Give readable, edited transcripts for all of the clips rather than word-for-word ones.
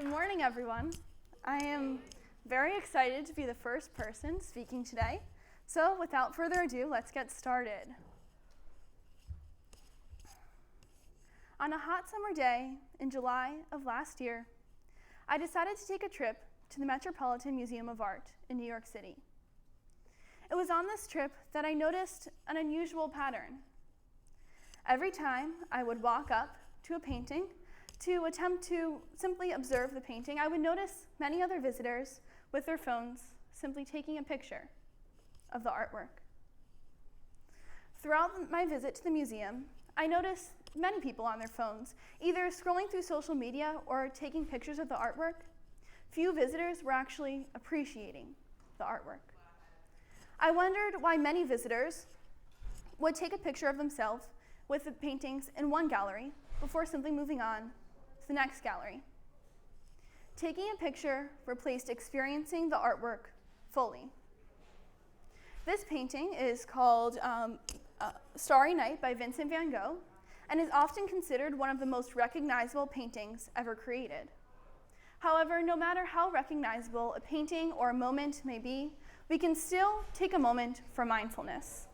Good morning, everyone. I am very excited to be the first person speaking today. So without further ado, let's get started. On a hot summer day in July of last year, I decided to take a trip to the Metropolitan Museum of Art in New York City. It was on this trip that I noticed an unusual pattern. Every time I would walk up to a painting to attempt to simply observe the painting, I would notice many other visitors with their phones simply taking a picture of the artwork. Throughout my visit to the museum, I noticed many people on their phones, either scrolling through social media or taking pictures of the artwork. Few visitors were actually appreciating the artwork. I wondered why many visitors would take a picture of themselves with the paintings in one gallery before simply moving on to the next gallery. Taking a picture replaced experiencing the artwork fully. This painting is called Starry Night by Vincent van Gogh and is often considered one of the most recognizable paintings ever created. However, no matter how recognizable a painting or a moment may be, we can still take a moment for mindfulness.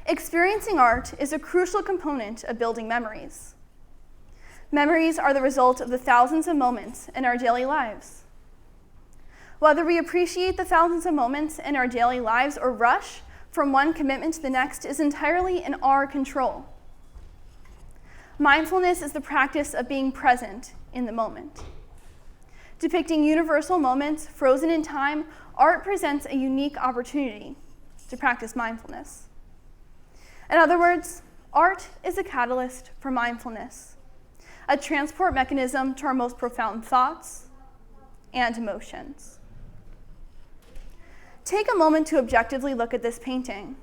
Experiencing art is a crucial component of building memories. Memories are the result of the thousands of moments in our daily lives. Whether we appreciate the thousands of moments in our daily lives or rush from one commitment to the next is entirely in our control. Mindfulness is the practice of being present in the moment. Depicting universal moments frozen in time, art presents a unique opportunity to practice mindfulness. In other words, art is a catalyst for mindfulness, a transport mechanism to our most profound thoughts and emotions. Take a moment to objectively look at this painting.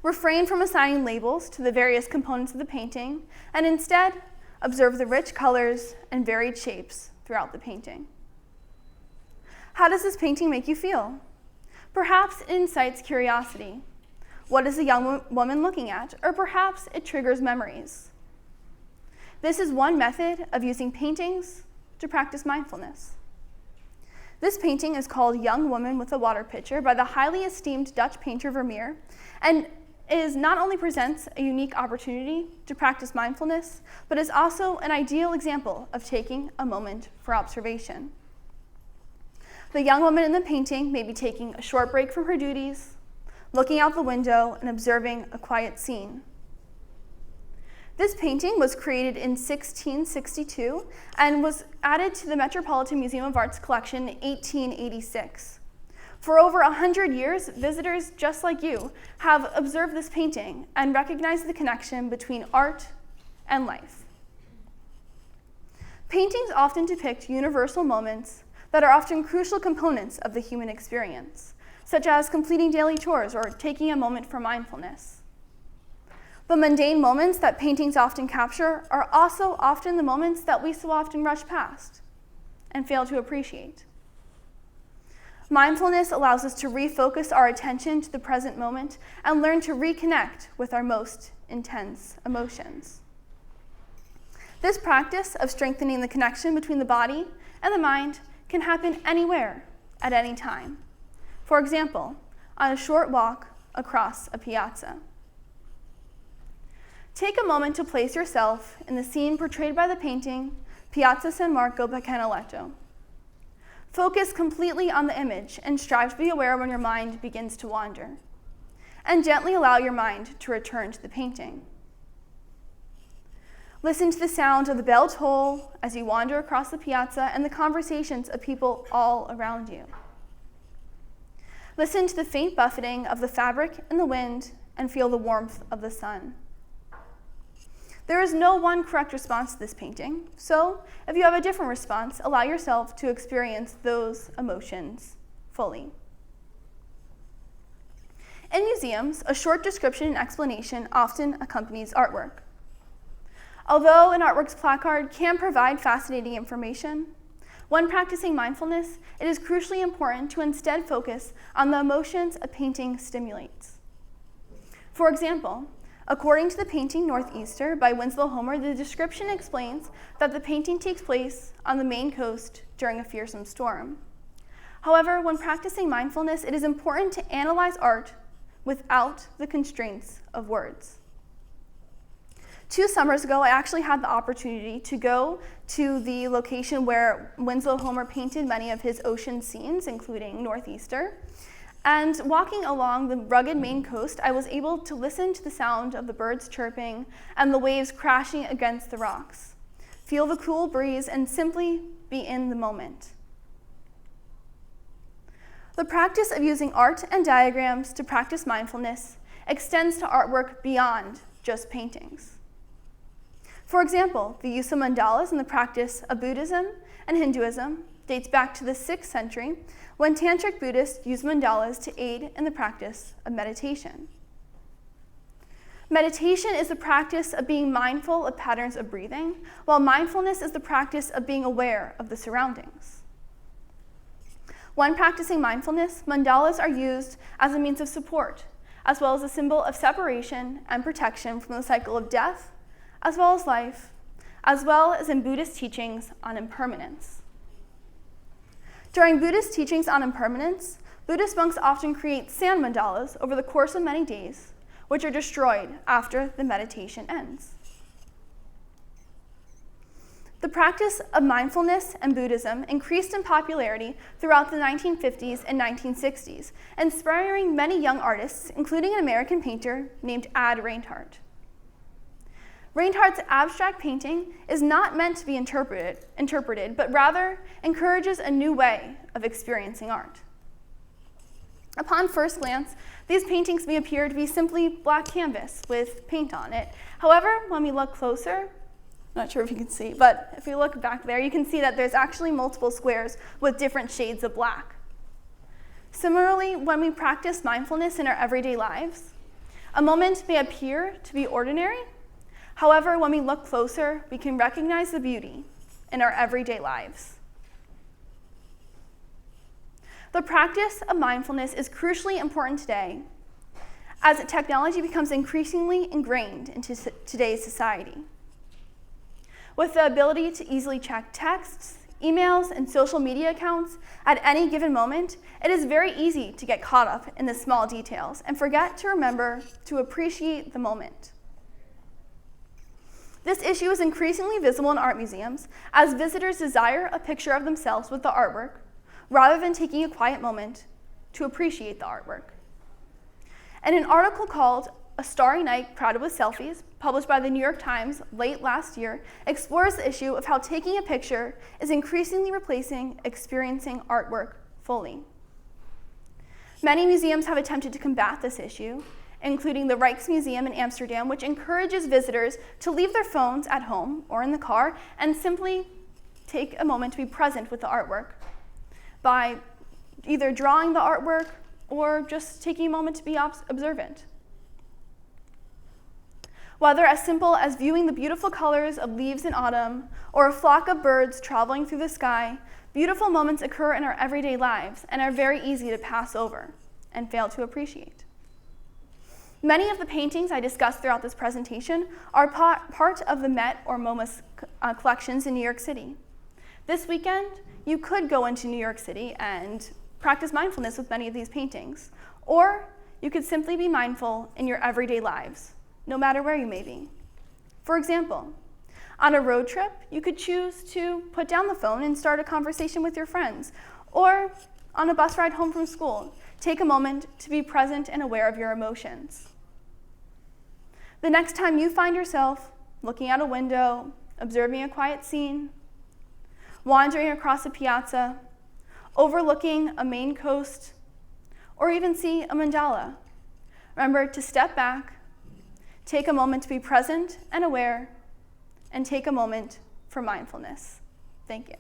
Refrain from assigning labels to the various components of the painting, and instead, observe the rich colors and varied shapes throughout the painting. How does this painting make you feel? Perhaps it incites curiosity. What is a young woman looking at? Or perhaps it triggers memories. This is one method of using paintings to practice mindfulness. This painting is called Young Woman with a Water Pitcher by the highly esteemed Dutch painter Vermeer, and not only presents a unique opportunity to practice mindfulness, but is also an ideal example of taking a moment for observation. The young woman in the painting may be taking a short break from her duties, looking out the window and observing a quiet scene. This painting was created in 1662 and was added to the Metropolitan Museum of Art's collection in 1886. For over 100 years, visitors just like you have observed this painting and recognized the connection between art and life. Paintings often depict universal moments that are often crucial components of the human experience, such as completing daily chores or taking a moment for mindfulness. The mundane moments that paintings often capture are also often the moments that we so often rush past and fail to appreciate. Mindfulness allows us to refocus our attention to the present moment and learn to reconnect with our most intense emotions. This practice of strengthening the connection between the body and the mind can happen anywhere at any time. For example, on a short walk across a piazza. Take a moment to place yourself in the scene portrayed by the painting, Piazza San Marco by Canaletto. Focus completely on the image and strive to be aware when your mind begins to wander. And gently allow your mind to return to the painting. Listen to the sound of the bell toll as you wander across the piazza and the conversations of people all around you. Listen to the faint buffeting of the fabric in the wind and feel the warmth of the sun. There is no one correct response to this painting, so if you have a different response, allow yourself to experience those emotions fully. In museums, a short description and explanation often accompanies artwork. Although an artwork's placard can provide fascinating information, when practicing mindfulness, it is crucially important to instead focus on the emotions a painting stimulates. For example, According to the painting Northeaster by Winslow Homer, the description explains that the painting takes place on the Maine coast during a fearsome storm. However, when practicing mindfulness, it is important to analyze art without the constraints of words. 2 summers ago, I actually had the opportunity to go to the location where Winslow Homer painted many of his ocean scenes, including Northeaster. And walking along the rugged Maine coast, I was able to listen to the sound of the birds chirping and the waves crashing against the rocks, feel the cool breeze, and simply be in the moment. The practice of using art and diagrams to practice mindfulness extends to artwork beyond just paintings. For example, the use of mandalas in the practice of Buddhism and Hinduism dates back to the 6th century, when Tantric Buddhists used mandalas to aid in the practice of meditation. Meditation is the practice of being mindful of patterns of breathing, while mindfulness is the practice of being aware of the surroundings. When practicing mindfulness, mandalas are used as a means of support, as well as a symbol of separation and protection from the cycle of death, as well as life, as well as in Buddhist teachings on impermanence. During Buddhist teachings on impermanence, Buddhist monks often create sand mandalas over the course of many days, which are destroyed after the meditation ends. The practice of mindfulness and Buddhism increased in popularity throughout the 1950s and 1960s, inspiring many young artists, including an American painter named Ad Reinhardt. Reinhardt's abstract painting is not meant to be interpreted, but rather encourages a new way of experiencing art. Upon first glance, these paintings may appear to be simply black canvas with paint on it. However, when we look closer, I'm not sure if you can see, but if you look back there, you can see that there's actually multiple squares with different shades of black. Similarly, when we practice mindfulness in our everyday lives, a moment may appear to be ordinary. However, when we look closer, we can recognize the beauty in our everyday lives. The practice of mindfulness is crucially important today as technology becomes increasingly ingrained into today's society. With the ability to easily check texts, emails, and social media accounts at any given moment, it is very easy to get caught up in the small details and forget to remember to appreciate the moment. This issue is increasingly visible in art museums as visitors desire a picture of themselves with the artwork rather than taking a quiet moment to appreciate the artwork. In an article called A Starry Night Crowded with Selfies, published by the New York Times late last year, explores the issue of how taking a picture is increasingly replacing experiencing artwork fully. Many museums have attempted to combat this issue, including the Rijksmuseum in Amsterdam, which encourages visitors to leave their phones at home or in the car and simply take a moment to be present with the artwork by either drawing the artwork or just taking a moment to be observant. Whether as simple as viewing the beautiful colors of leaves in autumn or a flock of birds traveling through the sky, beautiful moments occur in our everyday lives and are very easy to pass over and fail to appreciate. Many of the paintings I discussed throughout this presentation are part of the Met or MoMA collections in New York City. This weekend, you could go into New York City and practice mindfulness with many of these paintings, or you could simply be mindful in your everyday lives, no matter where you may be. For example, on a road trip, you could choose to put down the phone and start a conversation with your friends, or on a bus ride home from school, take a moment to be present and aware of your emotions. The next time you find yourself looking out a window, observing a quiet scene, wandering across a piazza, overlooking a Maine coast, or even see a mandala, remember to step back, take a moment to be present and aware, and take a moment for mindfulness. Thank you.